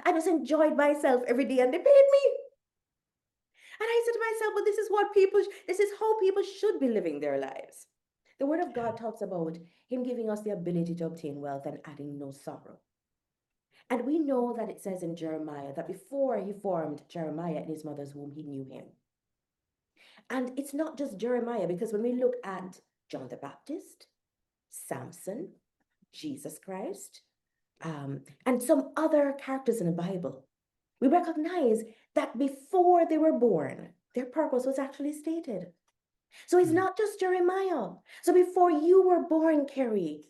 I just enjoyed myself every day and they paid me. And I said to myself, well, this is how people should be living their lives. The word of God talks about him giving us the ability to obtain wealth and adding no sorrow. And we know that it says in Jeremiah that before he formed Jeremiah in his mother's womb, he knew him. And it's not just Jeremiah, because when we look at John the Baptist, Samson, Jesus Christ, and some other characters in the Bible, we recognize that before they were born, their purpose was actually stated. So it's not just Jeremiah. So before you were born, Kerry,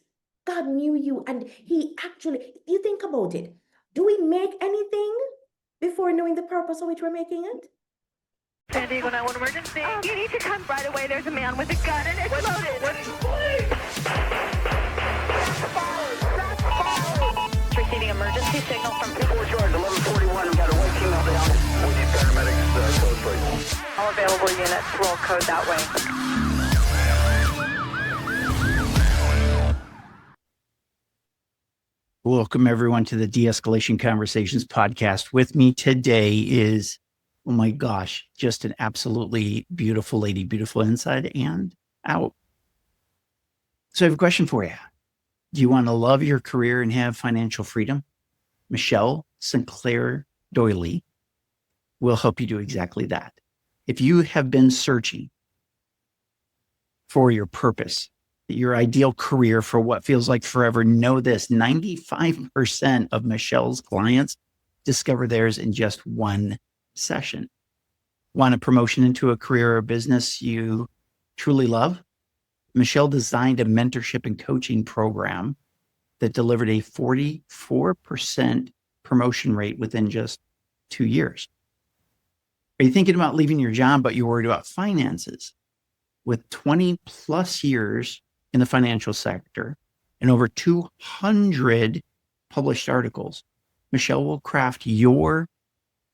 God knew you and he actually, you think about it. Do we make anything before knowing the purpose of which we're making it? San Diego 911 emergency. You need to come right away. There's a man with a gun and it's loaded. Receiving emergency signal from 4 charge 1141. We got a white female down. We need paramedics code please. all available units. Roll code that way. Welcome, everyone, to the De-Escalation Conversations podcast. With me today is, oh my gosh, just an absolutely beautiful lady, beautiful inside and out. So I have a question for you. Do you want to love your career and have financial freedom? Michelle Sinclair Doyley will help you do exactly that. If you have been searching for your purpose, your ideal career for what feels like forever, know this: 95% of Michelle's clients discover theirs in just one session. Want a promotion into a career or business you truly love? Michelle designed a mentorship and coaching program that delivered a 44% promotion rate within just 2 years. Are you thinking about leaving your job, but you're worried about finances? With 20 plus years in the financial sector and over 200 published articles, Michelle will craft your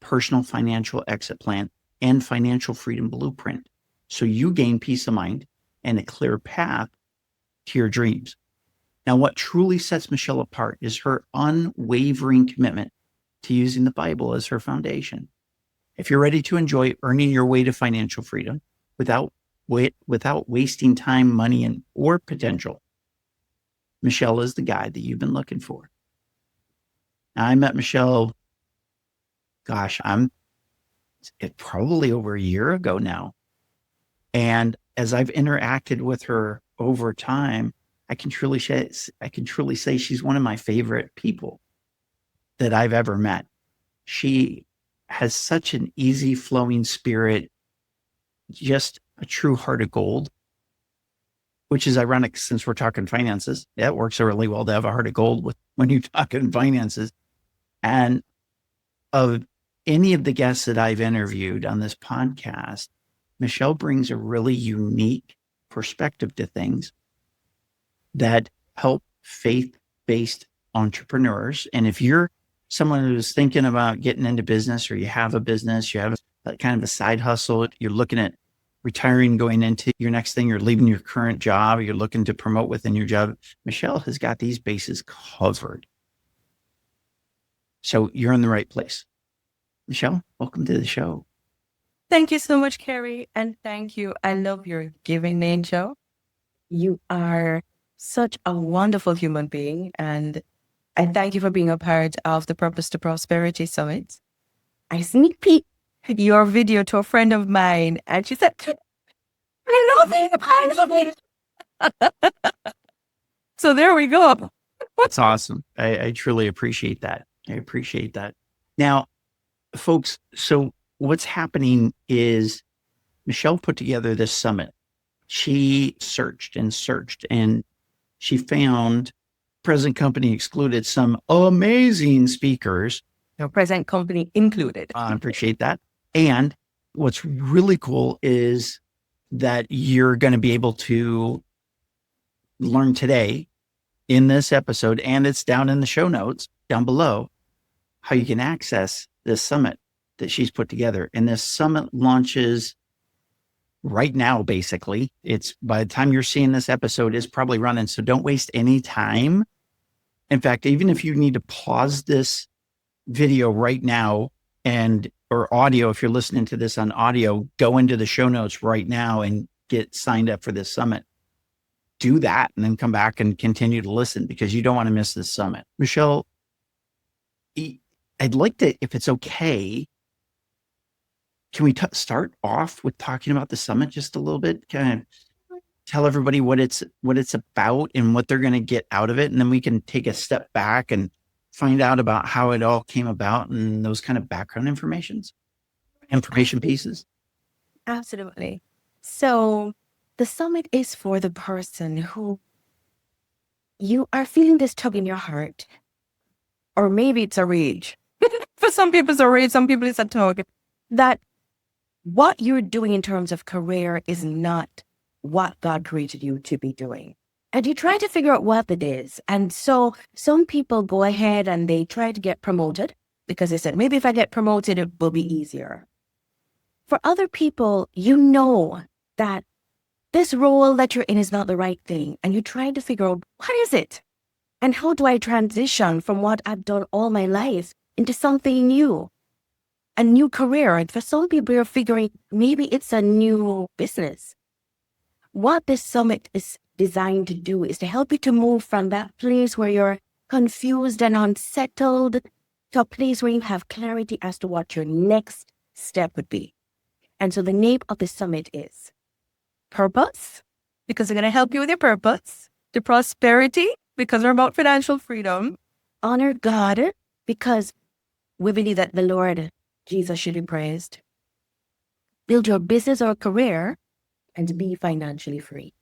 personal financial exit plan and financial freedom blueprint so you gain peace of mind and a clear path to your dreams. Now, what truly sets Michelle apart is her unwavering commitment to using the Bible as her foundation. If you're ready to enjoy earning your way to financial freedom without wasting time, money, or potential, Michelle is the guide that you've been looking for. Now, I met Michelle, probably over a year ago now. And as I've interacted with her over time, I can truly say she's one of my favorite people that I've ever met. She has such an easy flowing spirit, just a true heart of gold, which is ironic since we're talking finances. Yeah, it works really well to have a heart of gold when you're talking finances. And of any of the guests that I've interviewed on this podcast, Michelle brings a really unique perspective to things that help faith-based entrepreneurs. And if you're someone who's thinking about getting into business, or you have a business, you have a kind of a side hustle, you're looking at retiring, going into your next thing, you're leaving your current job, or you're looking to promote within your job, Michelle has got these bases covered. So you're in the right place. Michelle, welcome to the show. Thank you so much, Kerry. And thank you. I love your giving name, Joe. You are such a wonderful human being. And I thank you for being a part of the Purpose to Prosperity Summit. I sneak peeked your video to a friend of mine, and she said, I love it. So there we go. That's awesome. I truly appreciate that. I appreciate that. Now, folks, so what's happening is Michelle put together this summit. She searched and she found, present company excluded, some amazing speakers. No, present company included. I appreciate that. And what's really cool is that you're going to be able to learn today in this episode, and it's down in the show notes down below, how you can access this summit that she's put together. And this summit launches right now, basically. It's, by the time you're seeing this episode, is probably running. So don't waste any time. In fact, even if you need to pause this video right now or audio, if you're listening to this on audio, go into the show notes right now and get signed up for this summit. Do that and then come back and continue to listen because you don't want to miss this summit. Michelle, I'd like to, if it's okay, can we start off with talking about the summit just a little bit? Kind of tell everybody what it's about and what they're going to get out of it. And then we can take a step back and find out about how it all came about and those kind of background information pieces. Absolutely. So the summit is for the person who you are feeling this tug in your heart, or maybe it's a rage. For some people it's a rage, some people it's a tug, that what you're doing in terms of career is not what God created you to be doing. And you try to figure out what it is. And so some people go ahead and they try to get promoted because they said, maybe if I get promoted, it will be easier. For other people, you know that this role that you're in is not the right thing. And you try to figure out, what is it? And how do I transition from what I've done all my life into something new? A new career. And for some people, you're figuring maybe it's a new business. What this summit is designed to do is to help you to move from that place where you're confused and unsettled to a place where you have clarity as to what your next step would be. And so the name of the summit is Purpose, because they're going to help you with your purpose. The Prosperity, because we're about financial freedom. Honor God, because we believe that the Lord Jesus should be praised. Build your business or career and be financially free.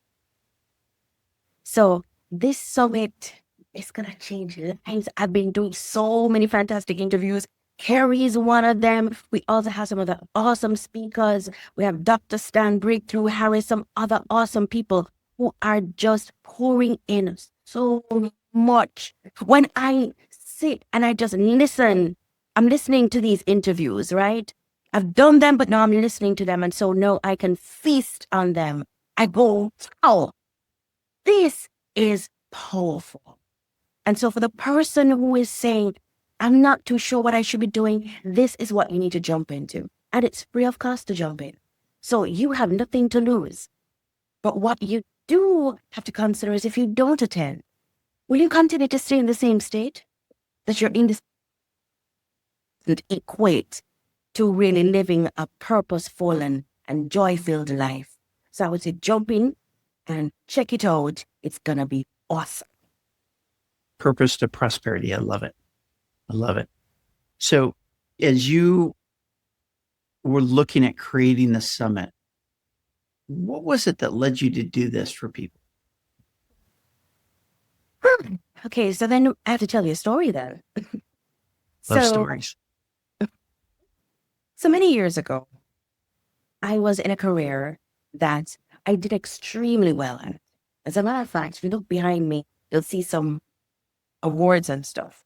So this summit is going to change lives. I've been doing so many fantastic interviews. Kerry is one of them. We also have some other awesome speakers. We have Dr. Stan Breakthrough Harris, some other awesome people who are just pouring in so much. When I sit and I just listen, I'm listening to these interviews, right? I've done them, but now I'm listening to them. And so now I can feast on them. I go, wow, this is powerful. And so for the person who is saying, I'm not too sure what I should be doing, this is what you need to jump into. And it's free of cost to jump in. So you have nothing to lose. But what you do have to consider is if you don't attend, will you continue to stay in the same state that you're in? This doesn't equate to really living a purposeful and joy-filled life. So I would say jump in and check it out. It's going to be awesome. Purpose to prosperity. I love it. I love it. So as you were looking at creating the summit, what was it that led you to do this for people? Okay, so then I have to tell you a story then. Love stories. So many years ago, I was in a career that I did extremely well at. As a matter of fact, if you look behind me, you'll see some awards and stuff.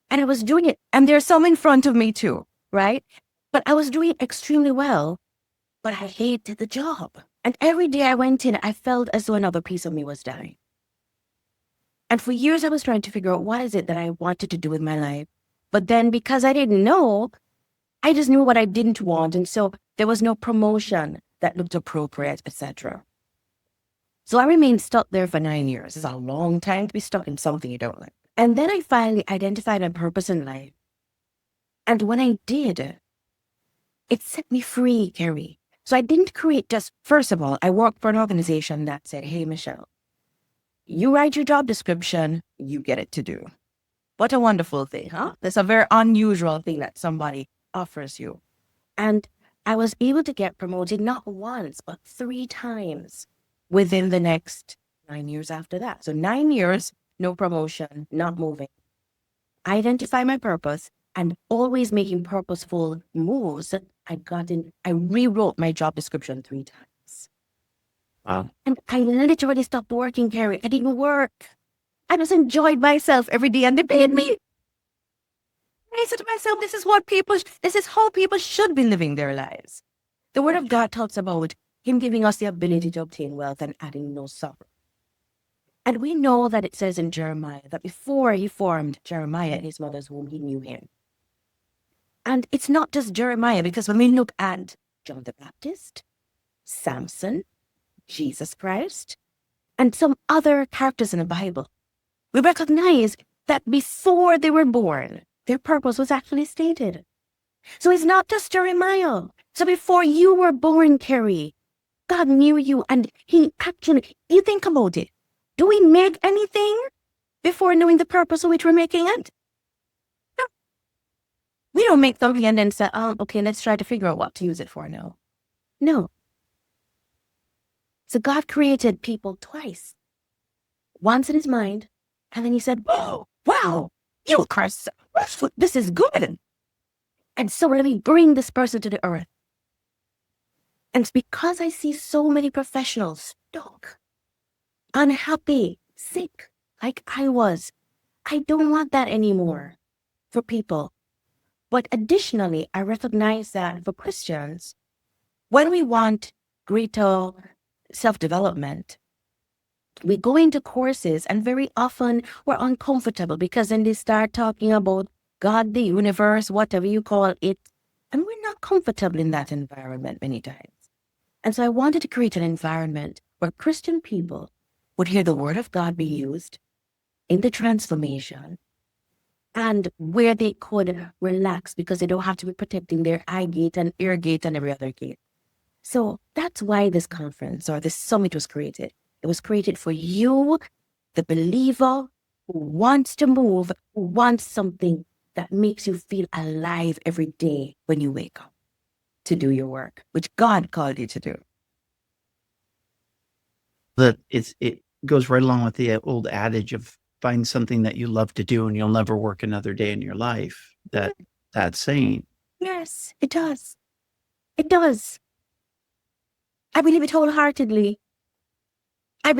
And I was doing it, and there's some in front of me too, right? But I was doing extremely well, but I hated the job. And every day I went in, I felt as though another piece of me was dying. And for years, I was trying to figure out what is it that I wanted to do with my life. But then because I didn't know, I just knew what I didn't want. And so there was no promotion that looked appropriate, etc. So I remained stuck there for 9 years. It's a long time to be stuck in something you don't like. And then I finally identified my purpose in life. And when I did, it set me free, Kerry. So I didn't create just, first of all, I worked for an organization that said, hey, Michelle, you write your job description, you get it to do. What a wonderful thing, huh? That's a very unusual thing that somebody offers you. And I was able to get promoted not once, but 3 times within the next 9 years after that. So 9 years, no promotion, not moving. I identify my purpose and always making purposeful moves. I rewrote my job description 3 times. Wow. And I literally stopped working, Kerry. I didn't work. I just enjoyed myself every day and they paid me. I said to myself, this is how people should be living their lives. The Word of God talks about Him giving us the ability to obtain wealth and adding no sorrow. And we know that it says in Jeremiah that before He formed Jeremiah in his mother's womb, He knew him. And it's not just Jeremiah, because when we look at John the Baptist, Samson, Jesus Christ, and some other characters in the Bible, we recognize that before they were born, their purpose was actually stated. So it's not just Jeremiah. So before you were born, Kerry, God knew you, and he actually, you think about it. Do we make anything before knowing the purpose of which we're making it? No. We don't make something and then say, oh, okay, let's try to figure out what to use it for now. No. So God created people twice. Once in his mind, and then he said, oh, wow, you curse. This is good. And so let me bring this person to the earth. And it's because I see so many professionals stuck, unhappy, sick, like I was. I don't want that anymore for people. But additionally, I recognize that for Christians, when we want greater self-development, we go into courses, and very often we're uncomfortable because then they start talking about God, the universe, whatever you call it, and we're not comfortable in that environment many times. And so I wanted to create an environment where Christian people would hear the word of God be used in the transformation, and where they could relax because they don't have to be protecting their eye gate and ear gate and every other gate. So that's why this conference or this summit was created. It was created for you, the believer who wants to move, who wants something that makes you feel alive every day when you wake up to do your work, which God called you to do. That it goes right along with the old adage of find something that you love to do and you'll never work another day in your life. That saying. Yes, it does. It does. I believe it wholeheartedly. I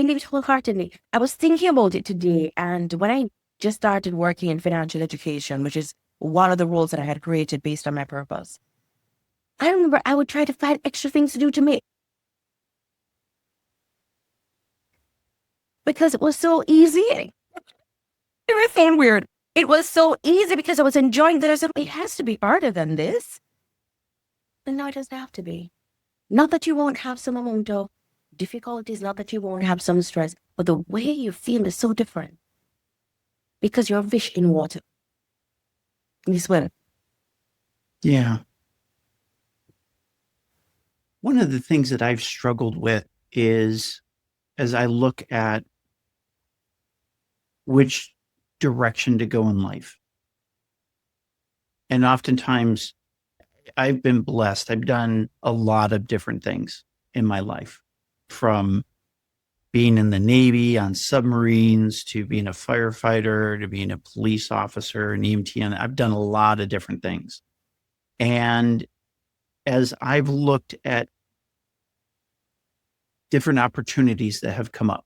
was thinking about it today, and when I just started working in financial education, which is one of the roles that I had created based on my purpose, I remember I would try to find extra things to do to me. Because it was so easy. It was so weird. It was so easy because I was enjoying that. I said, it has to be harder than this. And no, it doesn't have to be. Not that you won't have some amount of difficulties, not that you won't have some stress, but the way you feel is so different. Because you're a fish in water. You swim. Yeah. One of the things that I've struggled with is as I look at which direction to go in life. And oftentimes I've been blessed. I've done a lot of different things in my life, from being in the Navy on submarines to being a firefighter to being a police officer, an EMT. And I've done a lot of different things. And as I've looked at different opportunities that have come up,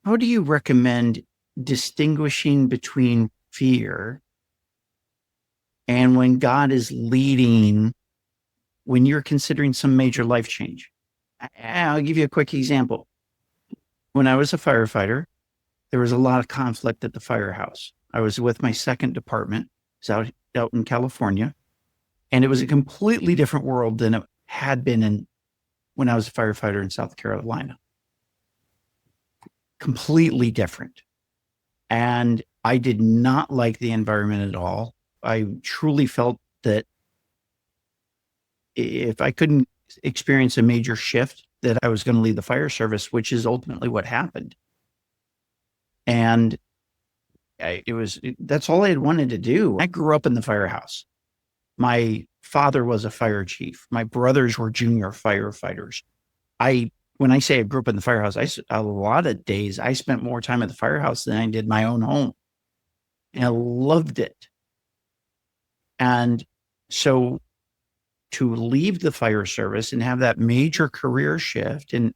how do you recommend distinguishing between fear and when God is leading, when you're considering some major life change? I'll give you a quick example. When I was a firefighter, there was a lot of conflict at the firehouse. I was with my second department. It's out in California, and it was a completely different world than it had been when I was a firefighter in South Carolina. Completely different. And I did not like the environment at all. I truly felt that if I couldn't experience a major shift, that I was going to leave the fire service, which is ultimately what happened. And that's all I had wanted to do. I grew up in the firehouse. My father was a fire chief. My brothers were junior firefighters. When I say I grew up in the firehouse, a lot of days I spent more time at the firehouse than I did my own home. And I loved it. And so to leave the fire service and have that major career shift, and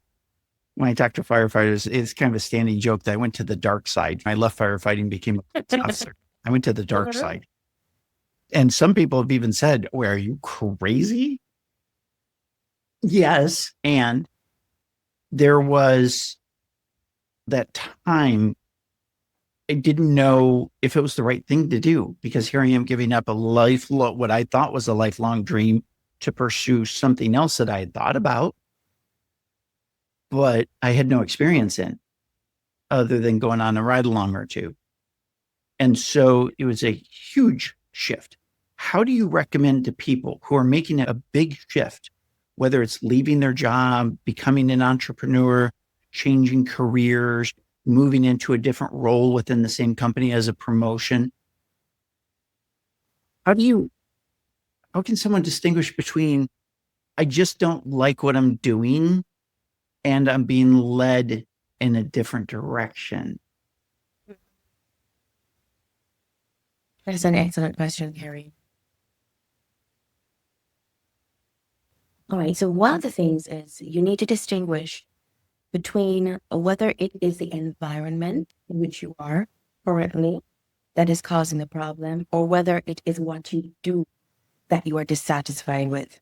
when I talk to firefighters, it's kind of a standing joke that I went to the dark side. I left firefighting, became a police officer. I went to the dark side. And some people have even said, well, are you crazy? Yes. And there was that time I didn't know if it was the right thing to do, because here I am giving up what I thought was a lifelong dream to pursue something else that I had thought about, but I had no experience in other than going on a ride along or two. And so it was a huge shift. How do you recommend to people who are making a big shift, whether it's leaving their job, becoming an entrepreneur, changing careers, moving into a different role within the same company as a promotion? How can someone distinguish between, I just don't like what I'm doing and I'm being led in a different direction? That's an excellent question, Kerry. All right, so one of the things is you need to distinguish between whether it is the environment in which you are currently that is causing the problem, or whether it is what you do that you are dissatisfied with.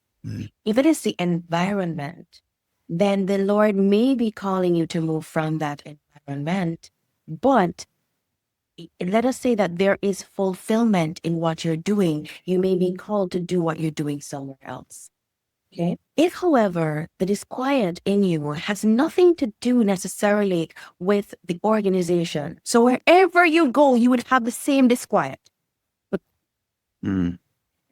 If it is the environment, then the Lord may be calling you to move from that environment, but let us say that there is fulfillment in what you're doing. You may be called to do what you're doing somewhere else. Okay. If, however, the disquiet in you has nothing to do necessarily with the organization, so wherever you go, you would have the same disquiet, then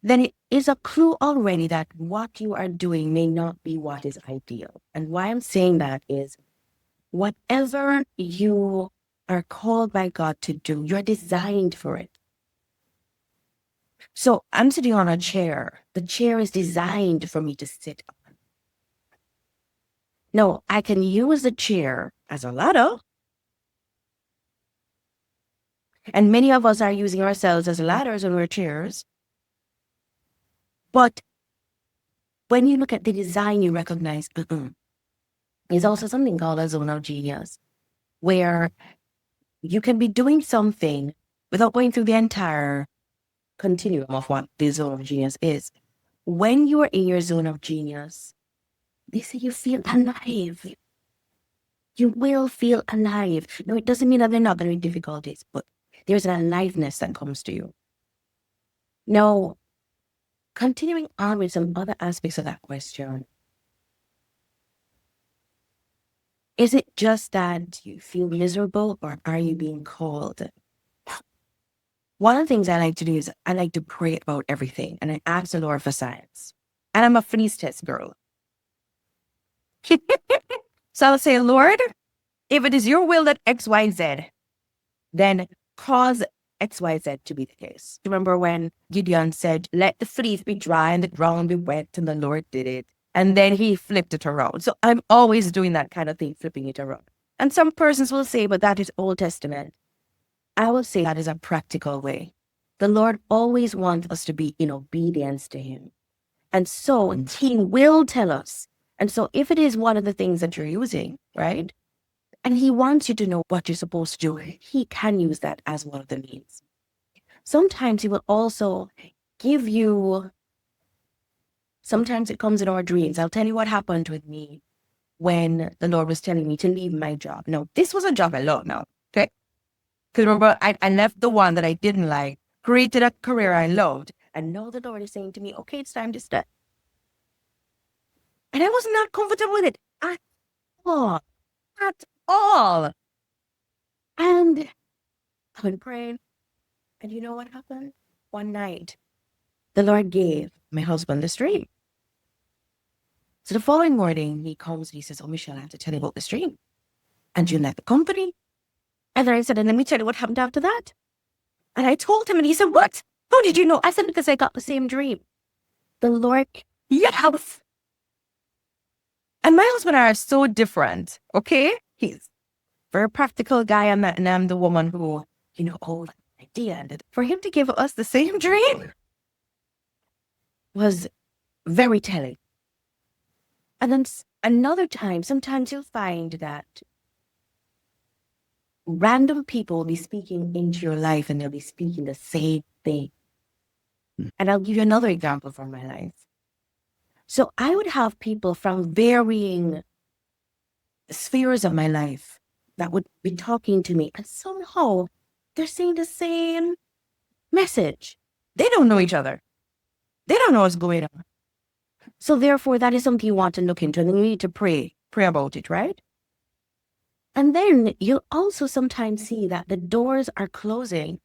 it is a clue already that what you are doing may not be what is ideal. And why I'm saying that is, whatever you are called by God to do, you're designed for it. So I'm sitting on a chair. The chair is designed for me to sit on. No, I can use the chair as a ladder. And many of us are using ourselves as ladders when we're chairs. But when you look at the design, you recognize there's also something called a zone of genius, where you can be doing something without going through the entire continuum of what the zone of genius is. When you are in your zone of genius, they say you feel alive. You will feel alive. No, it doesn't mean that there are not going to be difficulties, but there's an aliveness that comes to you. Now, continuing on with some other aspects of that question. Is it just that you feel miserable, or are you being called? One of the things I like to do is I like to pray about everything, and I ask the Lord for signs. And I'm a fleece test girl. So I'll say, Lord, if it is your will that X, Y, Z, then cause X, Y, Z to be the case. Remember when Gideon said, let the fleece be dry and the ground be wet, and the Lord did it. And then he flipped it around. So I'm always doing that kind of thing, flipping it around. And some persons will say, but that is Old Testament. I will say that is a practical way. The Lord always wants us to be in obedience to him. And so he will tell us. And so if it is one of the things that you're using, right? And he wants you to know what you're supposed to do, he can use that as one of the means. Sometimes he will also give you, sometimes it comes in our dreams. I'll tell you what happened with me when the Lord was telling me to leave my job. Now, this was a job I love now, okay? Because remember, I left the one that I didn't like, created a career I loved, and now the Lord is saying to me, okay, it's time to start. And I was not comfortable with it at all. At all. And I've been praying. And you know what happened? One night, the Lord gave my husband this dream. So the following morning, he comes and he says, oh, Michelle, I have to tell you about this dream. And you left the company. And then I said, and let me tell you what happened after that. And I told him, and he said, what? How did you know? I said, because I got the same dream. The Lord, yes. And my husband and I are so different, okay? He's a very practical guy, and I'm the woman who, oh, idea. And for him to give us the same dream was very telling. And then another time, sometimes you'll find that random people will be speaking into your life, and they'll be speaking the same thing. And I'll give you another example from my life. So I would have people from varying spheres of my life that would be talking to me, and somehow they're saying the same message. They don't know each other. They don't know what's going on. So therefore, that is something you want to look into, and you need to pray about it, right? And then you'll also sometimes see that the doors are closing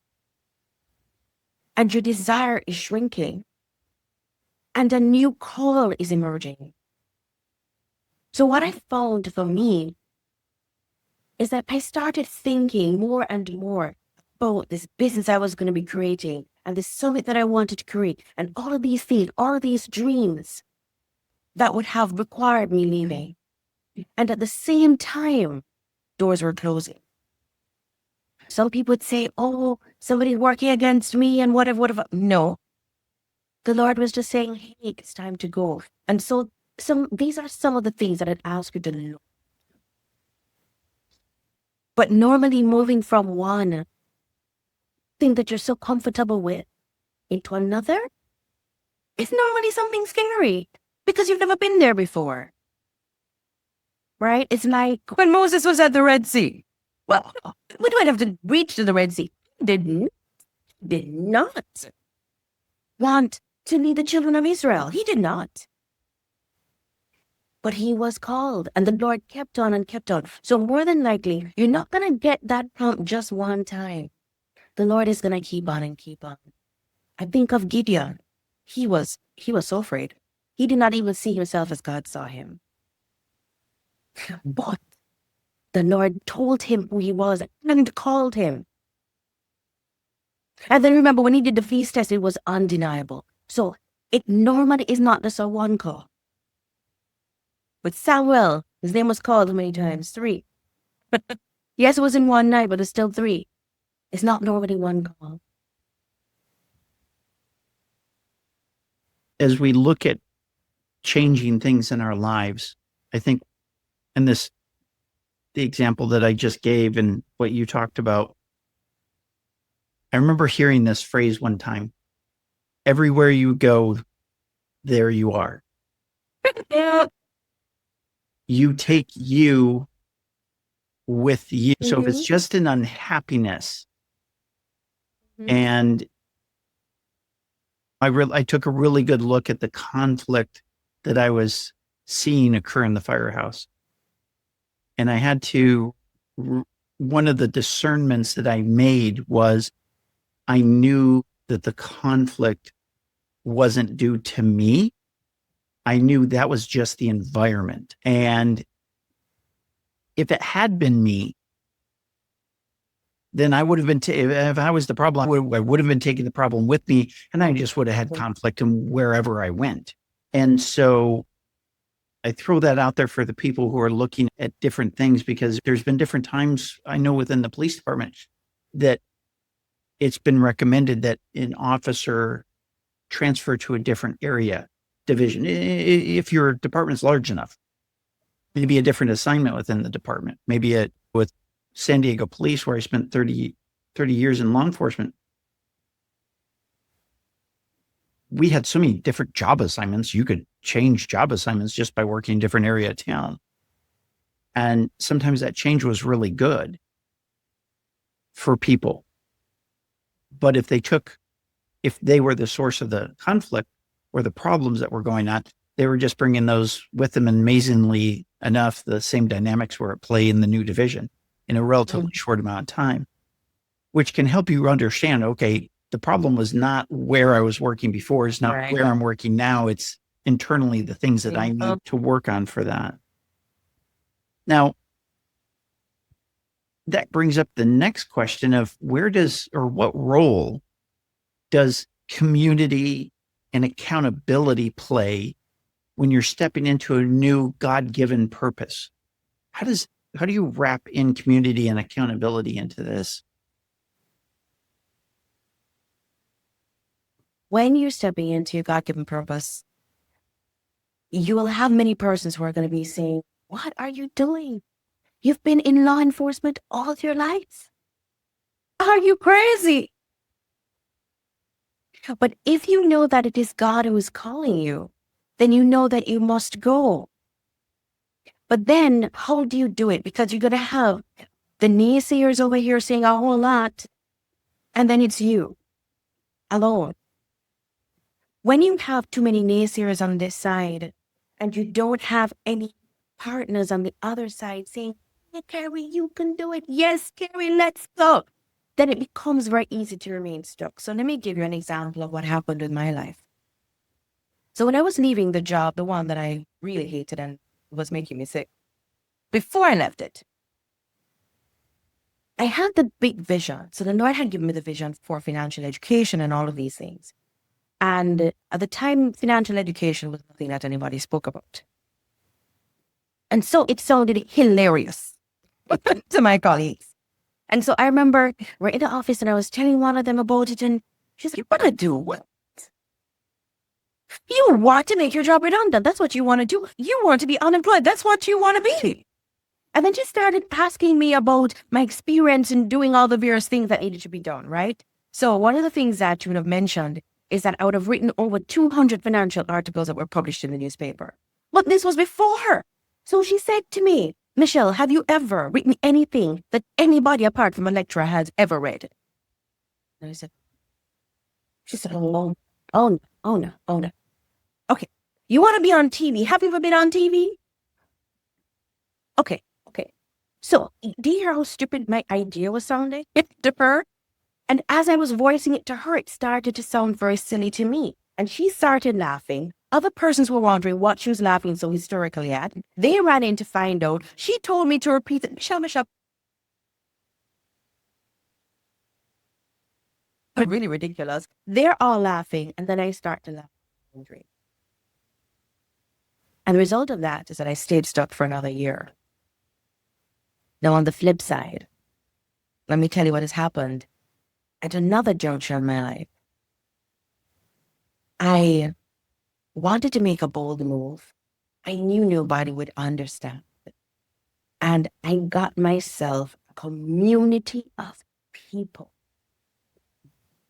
and your desire is shrinking and a new call is emerging. So what I found for me is that I started thinking more and more about this business I was going to be creating and the summit that I wanted to create and all of these things, all of these dreams that would have required me leaving. And at the same time, doors were closing. Some people would say, oh, somebody's working against me and whatever. No. The Lord was just saying, hey, it's time to go. And so these are some of the things that I'd ask you to look. But normally moving from one thing that you're so comfortable with into another is normally something scary because you've never been there before. Right? It's like when Moses was at the Red Sea. Well, we don't have to reach to the Red Sea. Did not want to lead the children of Israel. He did not. But he was called, and the Lord kept on and kept on. So more than likely, you're not going to get that prompt just one time. The Lord is going to keep on and keep on. I think of Gideon. He was so afraid. He did not even see himself as God saw him. But the Lord told him who he was and called him. And then remember, when he did the feast test, it was undeniable. So it normally is not just a one call. But Samuel, his name was called how many times? 3. Yes, it was in one night, but it's still 3. It's not normally one call. As we look at changing things in our lives, I think, and the example that I just gave and what you talked about, I remember hearing this phrase one time: everywhere you go, there you are. Yeah. You take you with you. So if it's Mhm. just an unhappiness, Mhm. and I took a really good look at the conflict that I was seeing occur in the firehouse. And I had to, one of the discernments that I made was I knew that the conflict wasn't due to me. I knew that was just the environment. And if it had been me, then I would have been, if I was the problem, I would have been taking the problem with me, and I just would have had conflict in wherever I went. And so I throw that out there for the people who are looking at different things, because there's been different times I know within the police department that it's been recommended that an officer transfer to a different area division. If your department's large enough, maybe a different assignment within the department, maybe with San Diego Police, where I spent 30 years in law enforcement. We had so many different job assignments. You could change job assignments just by working in a different area of town. And sometimes that change was really good for people. But if they were the source of the conflict or the problems that were going on, they were just bringing those with them. And amazingly enough, the same dynamics were at play in the new division in a relatively short amount of time, which can help you understand, okay, the problem was not where I was working before, it's not Right. where I'm working now, it's internally the things that I need to work on for that. Now, that brings up the next question of what role does community and accountability play when you're stepping into a new God-given purpose? How do you wrap in community and accountability into this? When you're stepping into your God-given purpose, you will have many persons who are going to be saying, what are you doing? You've been in law enforcement all your life. Are you crazy? But if you know that it is God who is calling you, then you know that you must go. But then how do you do it? Because you're going to have the naysayers over here saying a whole lot. And then it's you alone. When you have too many naysayers on this side and you don't have any partners on the other side saying, hey, Kerry, you can do it. Yes, Kerry, let's go. Then it becomes very easy to remain stuck. So let me give you an example of what happened in my life. So when I was leaving the job, the one that I really hated and was making me sick, before I left it, I had the big vision. So the Lord had given me the vision for financial education and all of these things. And at the time, financial education was nothing that anybody spoke about. And so it sounded hilarious to my colleagues. And so I remember we're in the office and I was telling one of them about it. And she's like, what do I do? What? You want to make your job redundant. That's what you want to do. You want to be unemployed. That's what you want to be. And then she started asking me about my experience in doing all the various things that needed to be done, right? So one of the things that you would have mentioned is that I would have written over 200 financial articles that were published in the newspaper. But this was before her. So she said to me, Michelle, have you ever written anything that anybody apart from a lecturer has ever read? And I said, she said, oh no. Okay, you want to be on TV. Have you ever been on TV? Okay. So, do you hear how stupid my idea was sounding to her? And as I was voicing it to her, it started to sound very silly to me. And she started laughing. Other persons were wondering what she was laughing so hysterically at. They ran in to find out. She told me to repeat it. Michelle. Really ridiculous. They're all laughing. And then I start to laugh. And the result of that is that I stayed stuck for another year. Now, on the flip side, let me tell you what has happened. At another juncture in my life, I wanted to make a bold move. I knew nobody would understand. And I got myself a community of people.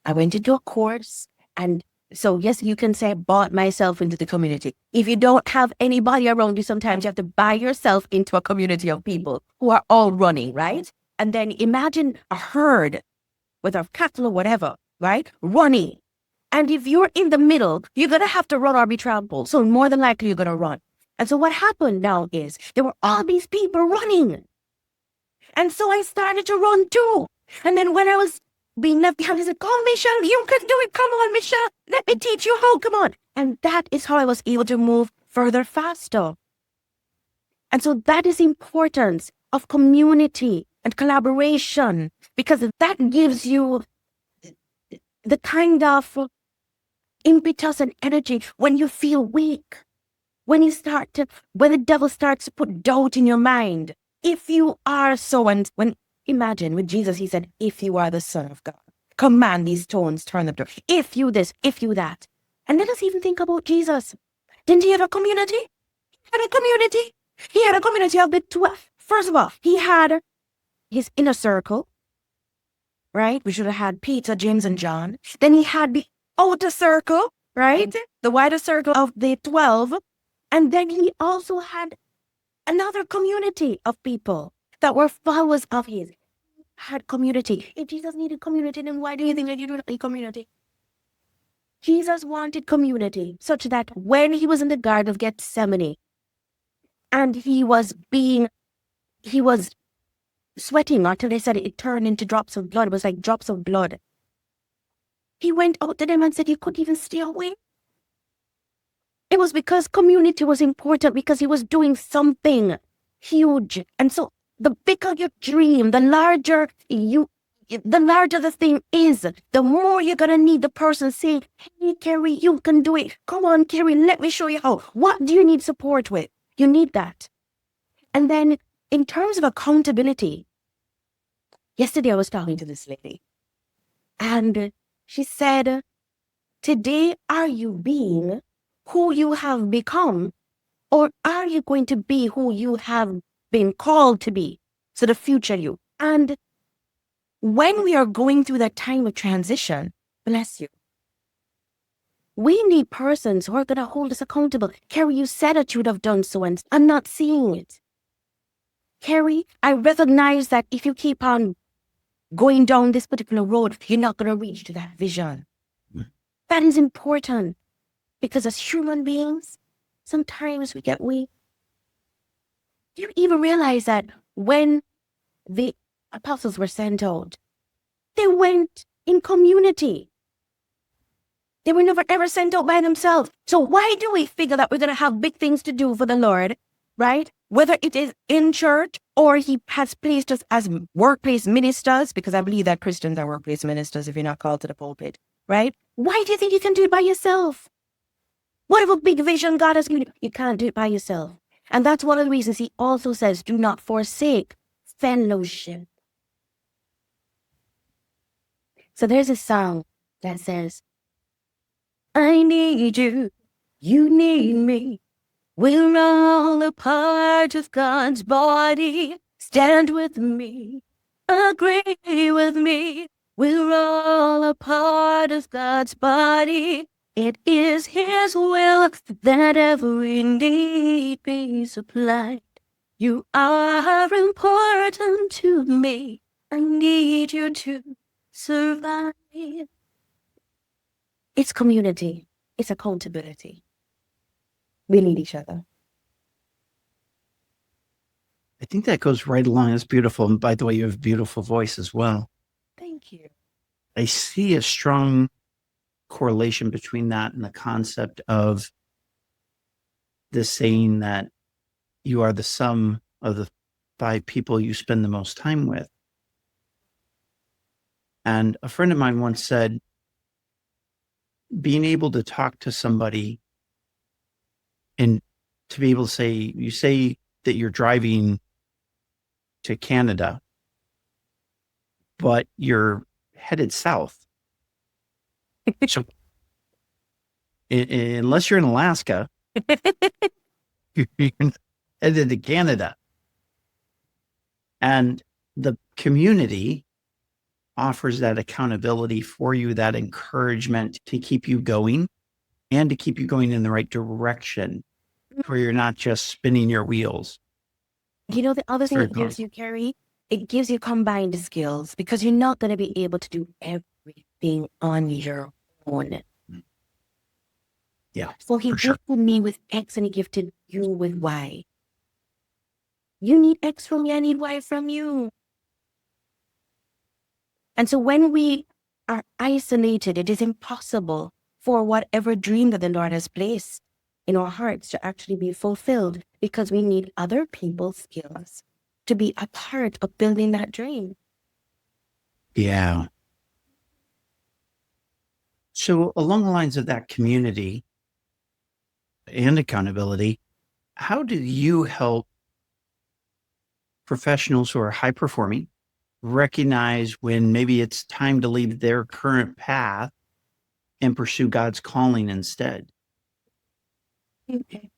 I went into a course, and so yes, you can say I bought myself into the community. If you don't have anybody around you, sometimes you have to buy yourself into a community of people who are all running, right? And then imagine a herd, whether cattle or whatever, right? Running. And if you're in the middle, you're going to have to run or be trampled. So more than likely, you're going to run. And so what happened now is there were all these people running. And so I started to run too. And then when I was being left behind, I said, come on, Michelle, you can do it. Come on, Michelle. Let me teach you how. Come on. And that is how I was able to move further faster. And so that is the importance of community and collaboration, because that gives you the kind of impetus and energy when you feel weak, when the devil starts to put doubt in your mind. If you are imagine with Jesus, he said, if you are the Son of God, command these stones, turn them to, if you this, if you that. And let us even think about Jesus. Didn't he have a community? He had a community of the 12. First of all, he had his inner circle, right? We should have had Peter, James, and John. Then he had the outer circle, right? The wider circle of the 12. And then he also had another community of people that were followers of his. Had community. If Jesus needed community, then why do you think that you don't need community? Jesus wanted community such that when he was in the Garden of Gethsemane and he was sweating until they said it turned into drops of blood. It was like drops of blood. He went out to them and said, you couldn't even stay away. It was because community was important, because he was doing something huge. And so the bigger your dream, the larger the thing is, the more you're going to need the person saying, hey, Kerry, you can do it. Come on, Kerry, let me show you how. What do you need support with? You need that. And then in terms of accountability, yesterday I was talking to this lady and she said, today, are you being who you have become, or are you going to be who you have been called to be? So the future you. And when we are going through that time of transition, bless you, we need persons who are going to hold us accountable. Kerry, you said that you would have done so, and I'm not seeing it. Kerry, I recognize that if you keep on going down this particular road, you're not going to reach to that vision. That is important because as human beings, sometimes we get weak. Do you even realize that when the apostles were sent out, they went in community? They were never ever sent out by themselves. So why do we figure that we're going to have big things to do for the Lord, right? Whether it is in church or he has placed us as workplace ministers, because I believe that Christians are workplace ministers if you're not called to the pulpit, right? Why do you think you can do it by yourself? Whatever big vision God has given you, you can't do it by yourself. And that's one of the reasons he also says, do not forsake fellowship. So there's a song that says, I need you, you need me. We're all a part of God's body. Stand with me, agree with me. We're all a part of God's body. It is his will that every need be supplied. You are important to me. I need you to survive. It's community. It's accountability. We need each other. I think that goes right along. That's beautiful. And by the way, you have a beautiful voice as well. Thank you. I see a strong correlation between that and the concept of the saying that you are the sum of the 5 people you spend the most time with. And a friend of mine once said, being able to talk to somebody and to be able to say, you say that you're driving to Canada, but you're headed south. So unless you're in Alaska, you're headed to Canada. And the community offers that accountability for you, that encouragement to keep you going and to keep you going in the right direction where you're not just spinning your wheels. You know, the other thing Very it gives you, Kerry, it gives you combined skills because you're not going to be able to do everything on your own. Yeah. So he for sure. gifted me with X and he gifted you with Y. You need X from me, I need Y from you. And so when we are isolated, it is impossible for whatever dream that the Lord has placed in our hearts to actually be fulfilled because we need other people's skills to be a part of building that dream. Yeah. So along the lines of that community and accountability, how do you help professionals who are high performing recognize when maybe it's time to leave their current path and pursue God's calling instead? Okay.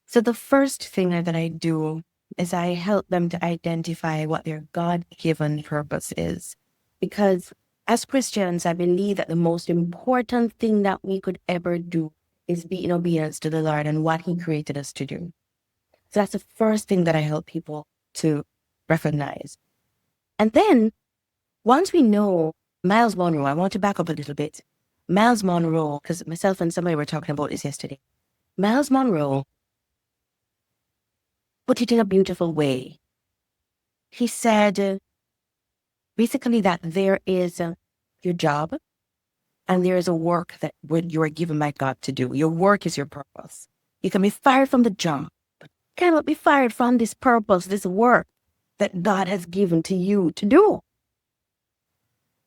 So the first thing that I do is I help them to identify what their God-given purpose is. Because as Christians, I believe that the most important thing that we could ever do is be in obedience to the Lord and what he created us to do. So that's the first thing that I help people to recognize. And then once we know Miles Monroe, I want to back up a little bit. Miles Monroe, because myself and somebody were talking about this yesterday. Miles Monroe put it in a beautiful way. He said, basically that there is your job and there is a work that you are given by God to do. Your work is your purpose. You can be fired from the job, but you cannot be fired from this purpose, this work that God has given to you to do.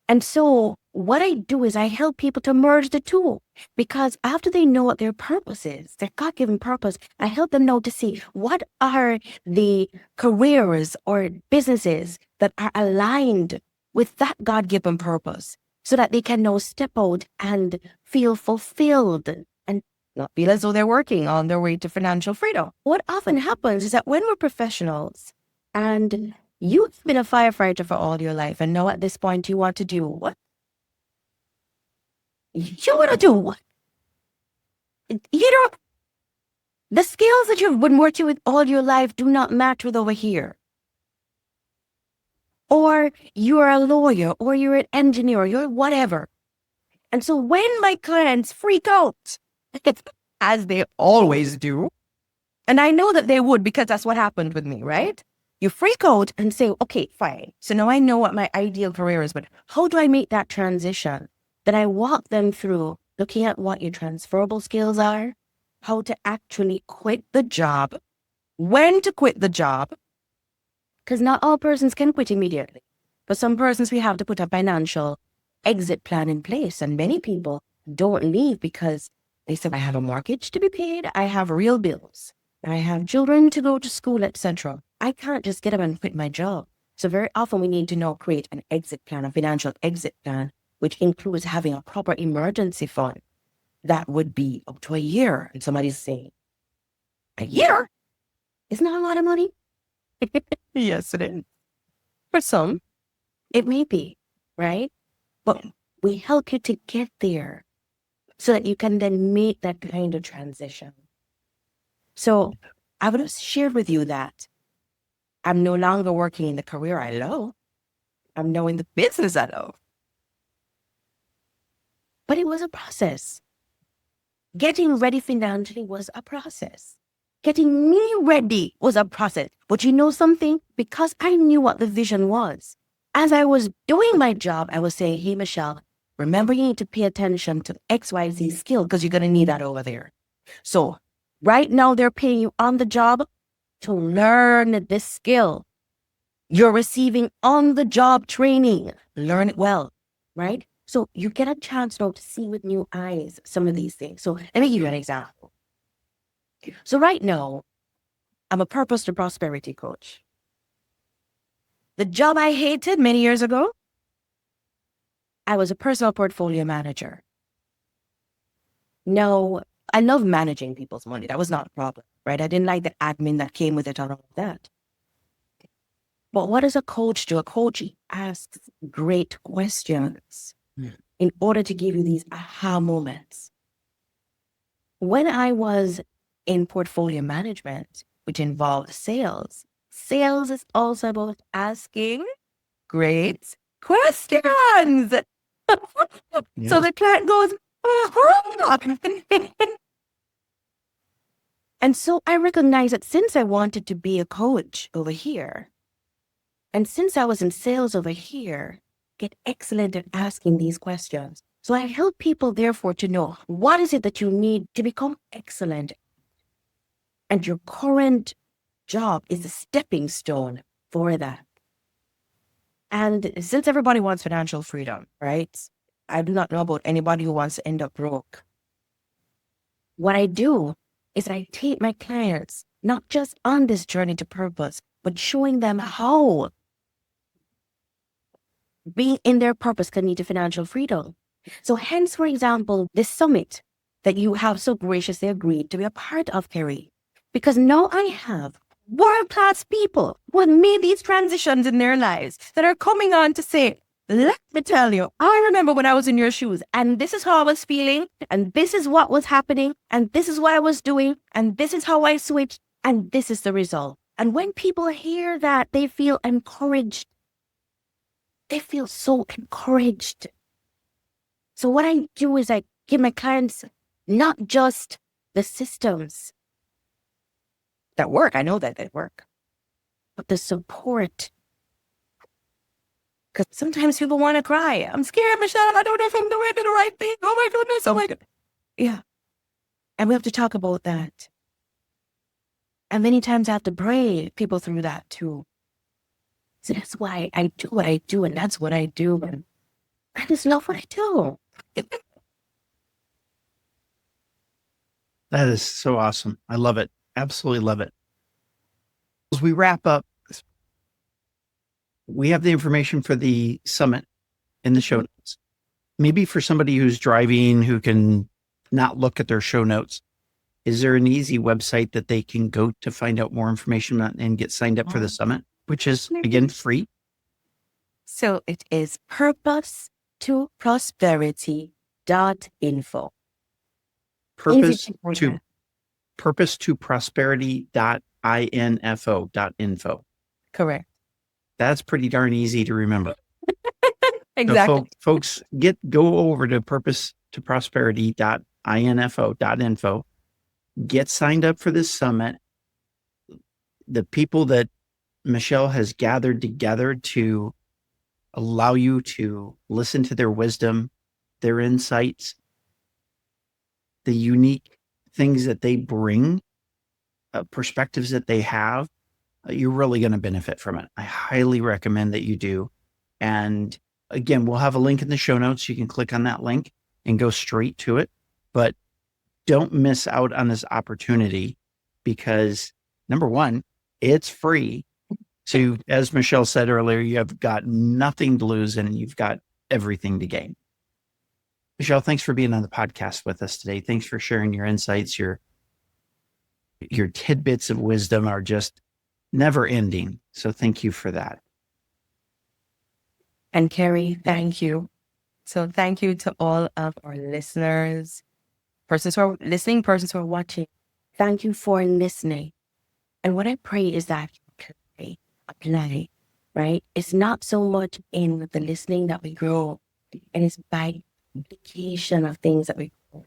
And so what I do is I help people to merge the two because after they know what their purpose is, their God-given purpose, I help them know to see what are the careers or businesses that are aligned with that God-given purpose so that they can now step out and feel fulfilled and not feel as though they're working on their way to financial freedom. What often happens is that when we're professionals and you've been a firefighter for all your life, and now at this point you want to do what? You want to do what? You know, the skills that you've been working with all your life do not matter over here. or you're a lawyer, or you're an engineer, or you're whatever. And so when my clients freak out, as they always do, and I know that they would because that's what happened with me, right? You freak out and say, okay, fine. So now I know what my ideal career is, but how do I make that transition? Then I walk them through looking at what your transferable skills are, how to actually quit the job, when to quit the job, because not all persons can quit immediately. But some persons, we have to put a financial exit plan in place. And many people don't leave because they say, I have a mortgage to be paid, I have real bills, I have children to go to school, etc. I can't just get up and quit my job. So very often we need to now create an exit plan, a financial exit plan, which includes having a proper emergency fund. That would be up to a year. And somebody's saying, a year? Isn't that a lot of money? Yes, it is. For some, it may be, right? But we help you to get there so that you can then make that kind of transition. So I would have shared with you that I'm no longer working in the career I love. I'm now in the business I love. But it was a process. Getting ready financially was a process. Getting me ready was a process. But you know something? Because I knew what the vision was. As I was doing my job, I was saying, hey, Michelle, remember you need to pay attention to XYZ skill because you're going to need that over there. So right now they're paying you on the job to learn this skill. You're receiving on-the-job training. Learn it well, right? So you get a chance now to see with new eyes some of these things. So let me give you an example. So right now, I'm a purpose to prosperity coach. The job I hated many years ago, I was a personal portfolio manager. No, I love managing people's money. That was not a problem, right? I didn't like the admin that came with it and all of that. But what does a coach do? A coach asks great questions in order to give you these aha moments. When I was in portfolio management, which involved sales, sales is also about asking great questions. So the client goes, and so I recognized that since I wanted to be a coach over here, and since I was in sales over here, get excellent at asking these questions. So I help people, therefore, to know what is it that you need to become excellent. And your current job is a stepping stone for that. And since everybody wants financial freedom, right? I do not know about anybody who wants to end up broke. What I do is I take my clients not just on this journey to purpose, but showing them how being in their purpose can lead to financial freedom. So hence, for example, this summit that you have so graciously agreed to be a part of, Kerry, because now I have world-class people who have made these transitions in their lives that are coming on to say, let me tell you, I remember when I was in your shoes and this is how I was feeling and this is what was happening and this is what I was doing and this is how I switched and this is the result. And when people hear that, they feel encouraged. They feel so encouraged. So what I do is I give my clients not just the systems that work, I know that they work, but the support. Because sometimes people want to cry. I'm scared, Michelle. I don't know if I'm doing the right thing. Oh my goodness. Oh my God. Yeah. And we have to talk about that. And many times I have to pray people through that too. So that's why I do what I do, and that's what I do. And I just love what I do. That is so awesome. I love it. Absolutely love it. As we wrap up, we have the information for the summit in the show notes. Maybe for somebody who's driving, who can not look at their show notes, is there an easy website that they can go to find out more information and get signed up for the summit, which is, again, free? So it is purpose2prosperity.info. Purpose to prosperity.info. Correct. That's pretty darn easy to remember. Exactly. So folks, go over to purposetопроsperity.info. Get signed up for this summit. The people that Michelle has gathered together to allow you to listen to their wisdom, their insights, the unique things that they bring, perspectives that they have, you're really going to benefit from it. I highly recommend that you do. And again, we'll have a link in the show notes. You can click on that link and go straight to it. But don't miss out on this opportunity because, number one, it's free. So as Michelle said earlier, you have got nothing to lose and you've got everything to gain. Michelle, thanks for being on the podcast with us today. Thanks for sharing your insights. Your tidbits of wisdom are just never ending. So thank you for that. And Kerry, thank you. So thank you to all of our listeners, persons who are listening, persons who are watching. Thank you for listening. And what I pray is that you apply, right? It's not so much in the listening that we grow. It is by application of things that we grow.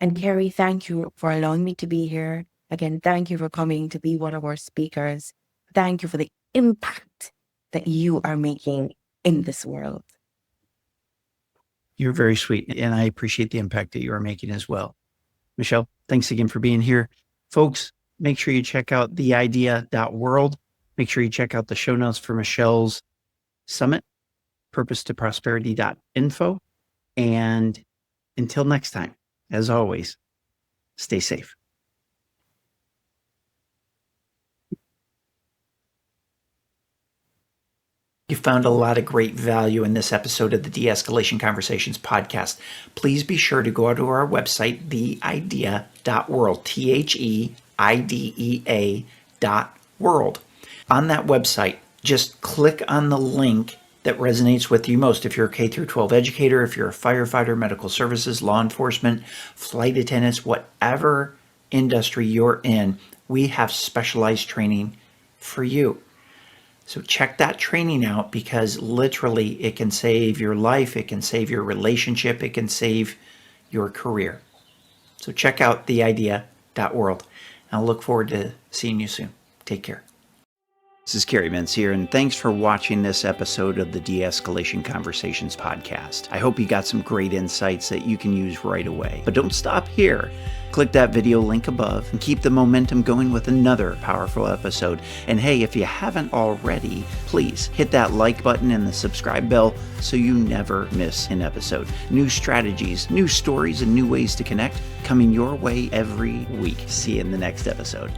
And Kerry, thank you for allowing me to be here. Again, thank you for coming to be one of our speakers. Thank you for the impact that you are making in this world. You're very sweet, and I appreciate the impact that you are making as well. Michelle, thanks again for being here. Folks, make sure you check out theidea.world. Make sure you check out the show notes for Michelle's summit, purposetoprosperity.info. And until next time, as always, stay safe. You found a lot of great value in this episode of the De-Escalation Conversations podcast. Please be sure to go to our website, theidea.world, THEIDEA.world. On that website, just click on the link that resonates with you most. If you're a K-12 educator, if you're a firefighter, medical services, law enforcement, flight attendants, whatever industry you're in, we have specialized training for you. So check that training out because literally it can save your life, it can save your relationship, it can save your career. So check out theidea.world. And I'll look forward to seeing you soon. Take care. This is Kerry Mensior, and thanks for watching this episode of the De-Escalation Conversations podcast. I hope you got some great insights that you can use right away. But don't stop here. Click that video link above and keep the momentum going with another powerful episode. And hey, if you haven't already, please hit that like button and the subscribe bell so you never miss an episode. New strategies, new stories, and new ways to connect coming your way every week. See you in the next episode.